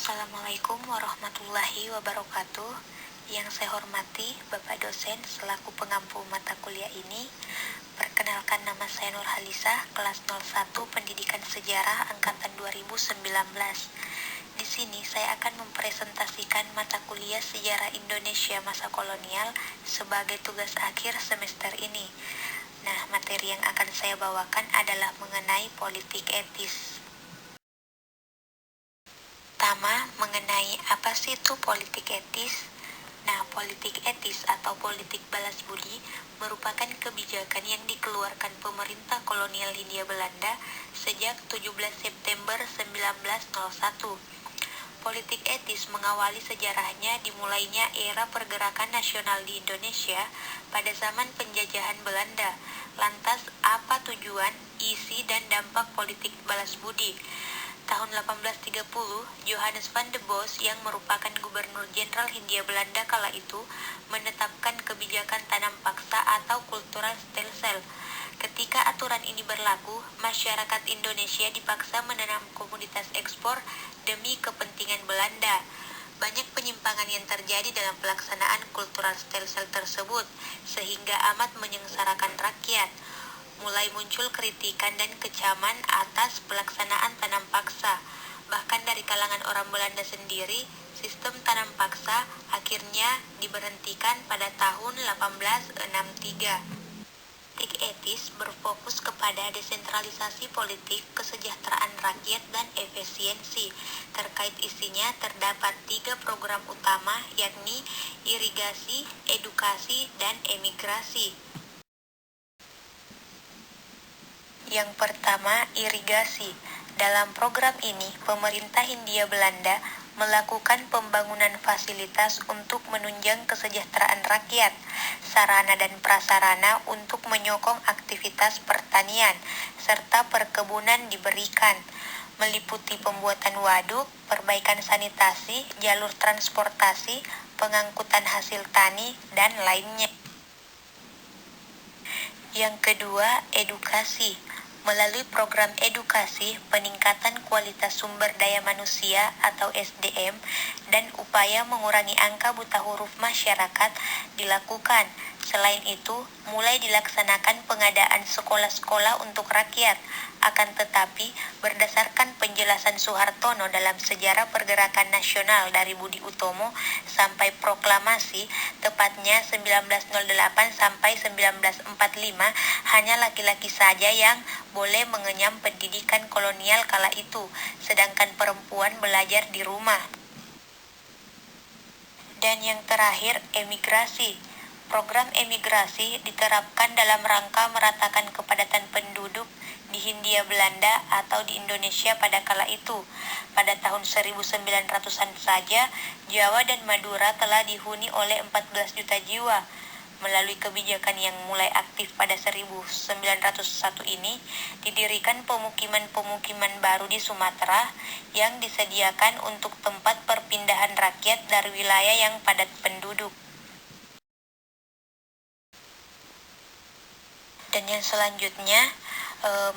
Assalamualaikum warahmatullahi wabarakatuh. Yang saya hormati Bapak dosen selaku pengampu mata kuliah ini. Perkenalkan, nama saya Nurhalisah, kelas 01 Pendidikan Sejarah angkatan 2019. Di sini saya akan mempresentasikan mata kuliah Sejarah Indonesia Masa Kolonial sebagai tugas akhir semester ini. Nah, materi yang akan saya bawakan adalah mengenai politik etis. Pertama, mengenai apa sih itu politik etis? Nah, politik etis atau politik balas budi merupakan kebijakan yang dikeluarkan pemerintah kolonial Hindia Belanda sejak 17 September 1901. Politik etis mengawali sejarahnya dimulainya era pergerakan nasional di Indonesia pada zaman penjajahan Belanda. Lantas, apa tujuan, isi, dan dampak politik balas budi? Tahun 1830, Johannes van de Bos yang merupakan Gubernur Jenderal Hindia Belanda kala itu menetapkan kebijakan tanam paksa atau kultural stelsel. Ketika aturan ini berlaku, masyarakat Indonesia dipaksa menanam komoditas ekspor demi kepentingan Belanda. Banyak penyimpangan yang terjadi dalam pelaksanaan kultural stelsel tersebut, sehingga amat menyengsarakan rakyat. Mulai muncul kritikan dan kecaman atas pelaksanaan tanam paksa. Bahkan dari kalangan orang Belanda sendiri, sistem tanam paksa akhirnya diberhentikan pada tahun 1863. Politik etis berfokus kepada desentralisasi politik, kesejahteraan rakyat, dan efisiensi. Terkait isinya terdapat 3 program utama, yakni irigasi, edukasi, dan emigrasi. Yang pertama, irigasi. Dalam program ini, pemerintah Hindia Belanda melakukan pembangunan fasilitas untuk menunjang kesejahteraan rakyat, sarana dan prasarana untuk menyokong aktivitas pertanian, serta perkebunan diberikan, meliputi pembuatan waduk, perbaikan sanitasi, jalur transportasi, pengangkutan hasil tani, dan lainnya. Yang kedua, edukasi. Melalui program edukasi, peningkatan kualitas sumber daya manusia atau SDM, dan upaya mengurangi angka buta huruf masyarakat dilakukan. Selain itu, mulai dilaksanakan pengadaan sekolah-sekolah untuk rakyat. Akan tetapi, berdasarkan penjelasan Soehartono dalam Sejarah Pergerakan Nasional dari Budi Utomo sampai proklamasi, tepatnya 1908 sampai 1945, hanya laki-laki saja yang boleh mengenyam pendidikan kolonial kala itu, sedangkan perempuan belajar di rumah. Dan yang terakhir, emigrasi. Program emigrasi diterapkan dalam rangka meratakan kepadatan penduduk di Hindia Belanda atau di Indonesia pada kala itu. Pada tahun 1900-an saja, Jawa dan Madura telah dihuni oleh 14 juta jiwa. Melalui kebijakan yang mulai aktif pada 1901 ini, didirikan pemukiman-pemukiman baru di Sumatera yang disediakan untuk tempat perpindahan rakyat dari wilayah yang padat penduduk. Dan yang selanjutnya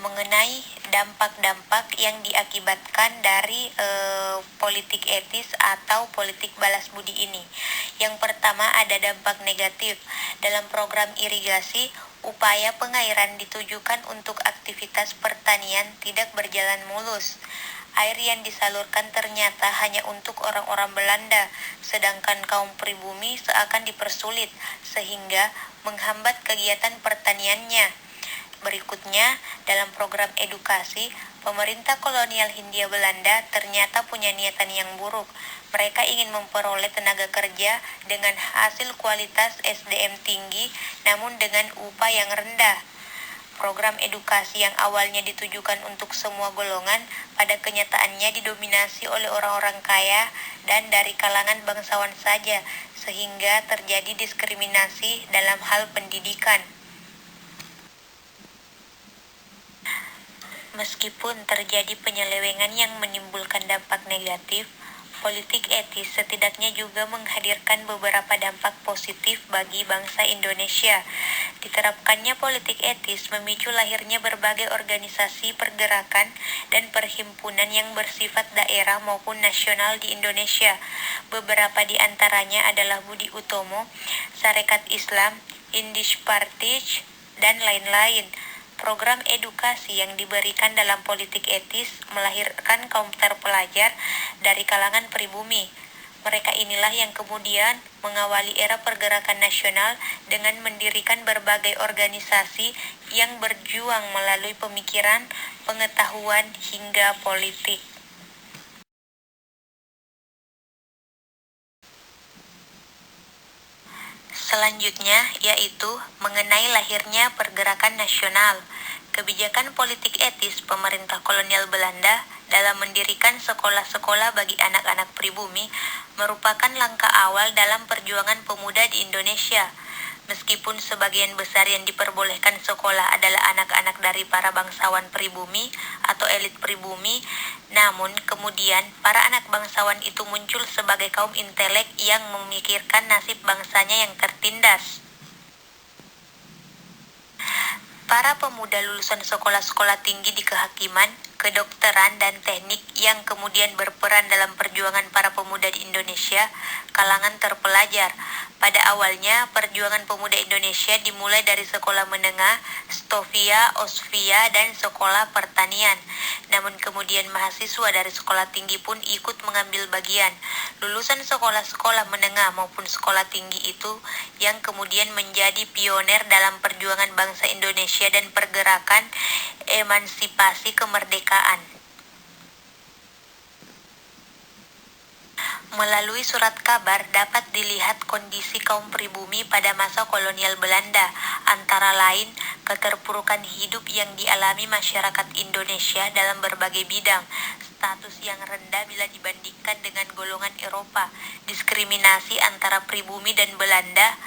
mengenai dampak-dampak yang diakibatkan dari politik etis atau politik balas budi ini. Yang pertama, ada dampak negatif. Dalam program irigasi, upaya pengairan ditujukan untuk aktivitas pertanian tidak berjalan mulus. Air yang disalurkan ternyata hanya untuk orang-orang Belanda, sedangkan kaum pribumi seakan dipersulit, sehingga menghambat kegiatan pertaniannya. Berikutnya, dalam program edukasi, pemerintah kolonial Hindia Belanda ternyata punya niatan yang buruk. Mereka ingin memperoleh tenaga kerja dengan hasil kualitas SDM tinggi, namun dengan upah yang rendah. Program edukasi yang awalnya ditujukan untuk semua golongan, pada kenyataannya didominasi oleh orang-orang kaya dan dari kalangan bangsawan saja, sehingga terjadi diskriminasi dalam hal pendidikan. Meskipun terjadi penyelewengan yang menimbulkan dampak negatif, politik etis setidaknya juga menghadirkan beberapa dampak positif bagi bangsa Indonesia. Diterapkannya politik etis memicu lahirnya berbagai organisasi pergerakan dan perhimpunan yang bersifat daerah maupun nasional di Indonesia. Beberapa di antaranya adalah Budi Utomo, Sarekat Islam, Indies Partij, dan lain-lain. Program edukasi yang diberikan dalam politik etis melahirkan kaum terpelajar dari kalangan pribumi. Mereka inilah yang kemudian mengawali era pergerakan nasional dengan mendirikan berbagai organisasi yang berjuang melalui pemikiran, pengetahuan, hingga politik. Selanjutnya yaitu mengenai lahirnya pergerakan nasional. Kebijakan politik etis pemerintah kolonial Belanda dalam mendirikan sekolah-sekolah bagi anak-anak pribumi merupakan langkah awal dalam perjuangan pemuda di Indonesia. Meskipun sebagian besar yang diperbolehkan sekolah adalah anak-anak dari para bangsawan pribumi atau elit pribumi, namun kemudian para anak bangsawan itu muncul sebagai kaum intelek yang memikirkan nasib bangsanya yang tertindas. Para pemuda lulusan sekolah-sekolah tinggi di kehakiman, kedokteran, dan teknik yang kemudian berperan dalam perjuangan para pemuda di Indonesia, kalangan terpelajar. Pada awalnya, perjuangan pemuda Indonesia dimulai dari sekolah menengah, Stovia, Osvia, dan sekolah pertanian. Namun kemudian mahasiswa dari sekolah tinggi pun ikut mengambil bagian. Lulusan sekolah-sekolah menengah maupun sekolah tinggi itu yang kemudian menjadi pioner dalam perjuangan bangsa Indonesia dan pergerakan emansipasi kemerdekaan. Melalui surat kabar dapat dilihat kondisi kaum pribumi pada masa kolonial Belanda, antara lain keterpurukan hidup yang dialami masyarakat Indonesia dalam berbagai bidang, status yang rendah bila dibandingkan dengan golongan Eropa, diskriminasi antara pribumi dan Belanda.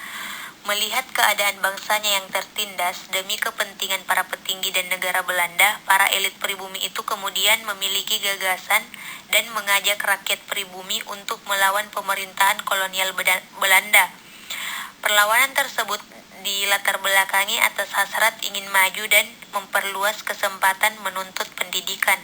Melihat keadaan bangsanya yang tertindas demi kepentingan para petinggi dan negara Belanda, para elit pribumi itu kemudian memiliki gagasan dan mengajak rakyat pribumi untuk melawan pemerintahan kolonial Belanda. Perlawanan tersebut dilatar belakangi atas hasrat ingin maju dan memperluas kesempatan menuntut pendidikan.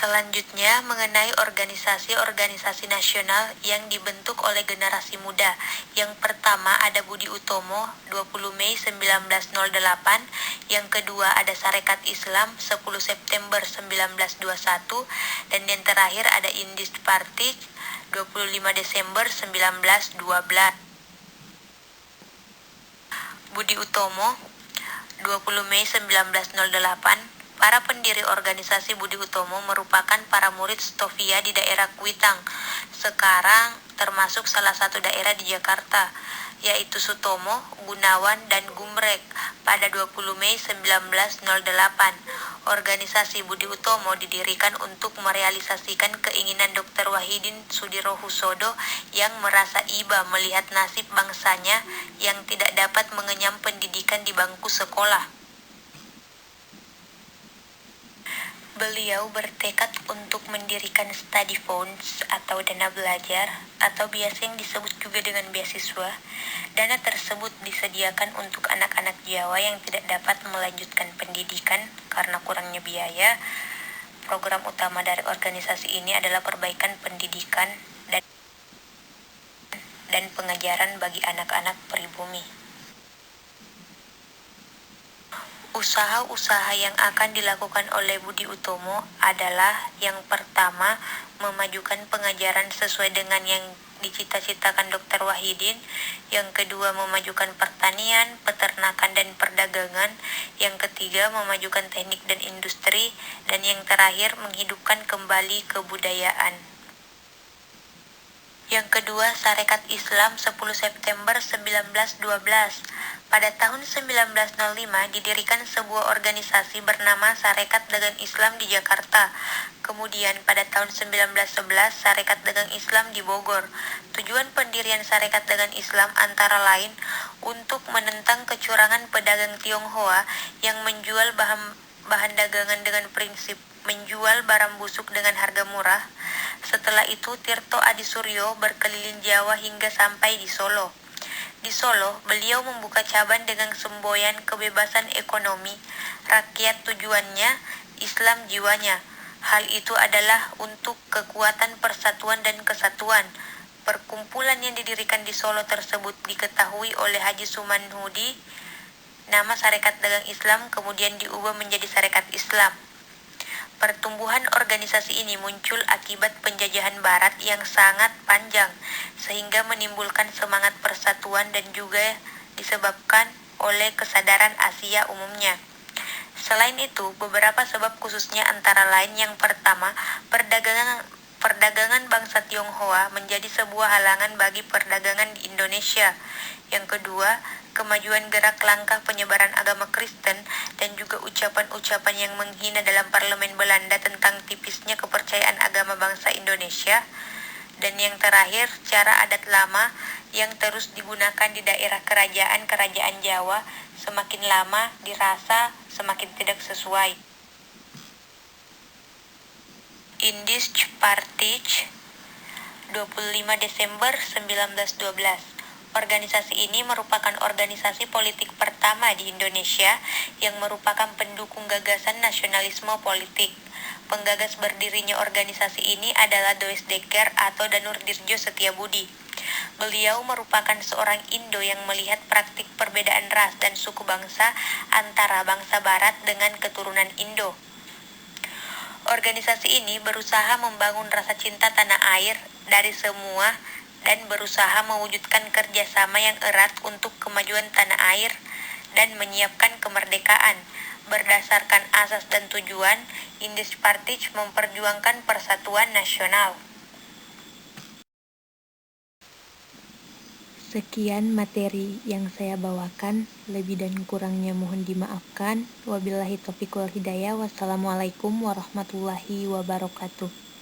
Selanjutnya, mengenai organisasi-organisasi nasional yang dibentuk oleh generasi muda. Yang pertama ada Budi Utomo, 20 Mei 1908. Yang kedua ada Sarekat Islam, 10 September 1921. Dan yang terakhir ada Indies Partij, 25 Desember 1912. Budi Utomo, 20 Mei 1908. Para pendiri organisasi Budi Utomo merupakan para murid Stovia di daerah Kuitang, sekarang termasuk salah satu daerah di Jakarta, yaitu Sutomo, Gunawan, dan Gumrek pada 20 Mei 1908. Organisasi Budi Utomo didirikan untuk merealisasikan keinginan Dr. Wahidin Sudirohusodo yang merasa iba melihat nasib bangsanya yang tidak dapat mengenyam pendidikan di bangku sekolah. Beliau bertekad untuk mendirikan study funds atau dana belajar atau biasa yang disebut juga dengan beasiswa. Dana tersebut disediakan untuk anak-anak Jawa yang tidak dapat melanjutkan pendidikan karena kurangnya biaya. Program utama dari organisasi ini adalah perbaikan pendidikan dan pengajaran bagi anak-anak pribumi. Usaha-usaha yang akan dilakukan oleh Budi Utomo adalah yang pertama, memajukan pengajaran sesuai dengan yang dicita-citakan Dr. Wahidin. Yang kedua, memajukan pertanian, peternakan, dan perdagangan. Yang ketiga, memajukan teknik dan industri. Dan yang terakhir, menghidupkan kembali kebudayaan. Yang kedua, Sarekat Islam 10 September 1912. Pada tahun 1905 didirikan sebuah organisasi bernama Sarekat Dagang Islam di Jakarta. Kemudian pada tahun 1911 Sarekat Dagang Islam di Bogor. Tujuan pendirian Sarekat Dagang Islam antara lain untuk menentang kecurangan pedagang Tionghoa yang menjual bahan dagangan dengan prinsip menjual barang busuk dengan harga murah. Setelah itu Tirto Adi Suryo berkeliling Jawa hingga sampai di Solo. Di Solo, beliau membuka cabang dengan semboyan kebebasan ekonomi, rakyat tujuannya, Islam jiwanya. Hal itu adalah untuk kekuatan persatuan dan kesatuan. Perkumpulan yang didirikan di Solo tersebut diketahui oleh Haji Sumanhudi. Nama Sarekat Dagang Islam kemudian diubah menjadi Sarekat Islam. Pertumbuhan organisasi ini muncul akibat penjajahan Barat yang sangat panjang, sehingga menimbulkan semangat persatuan dan juga disebabkan oleh kesadaran Asia umumnya. Selain itu, beberapa sebab khususnya antara lain yang pertama, perdagangan bangsa Tionghoa menjadi sebuah halangan bagi perdagangan di Indonesia. Yang kedua, kemajuan gerak langkah penyebaran agama Kristen dan juga ucapan-ucapan yang menghina dalam parlemen Belanda tentang tipisnya kepercayaan agama bangsa Indonesia. Dan yang terakhir, cara adat lama yang terus digunakan di daerah kerajaan Jawa semakin lama dirasa semakin tidak sesuai. Indische Partij, 25 Desember 1912. Organisasi ini merupakan organisasi politik pertama di Indonesia yang merupakan pendukung gagasan nasionalisme politik. Penggagas berdirinya organisasi ini adalah Dois Dekker atau Danur Dirjo Setiabudi. Beliau merupakan seorang Indo yang melihat praktik perbedaan ras dan suku bangsa antara bangsa Barat dengan keturunan Indo. Organisasi ini berusaha membangun rasa cinta tanah air dari semua dan berusaha mewujudkan kerjasama yang erat untuk kemajuan tanah air dan menyiapkan kemerdekaan. Berdasarkan asas dan tujuan, Indische Partij memperjuangkan persatuan nasional. Sekian materi yang saya bawakan, lebih dan kurangnya mohon dimaafkan. Wabillahi taufiq wal hidayah. Wassalamualaikum warahmatullahi wabarakatuh.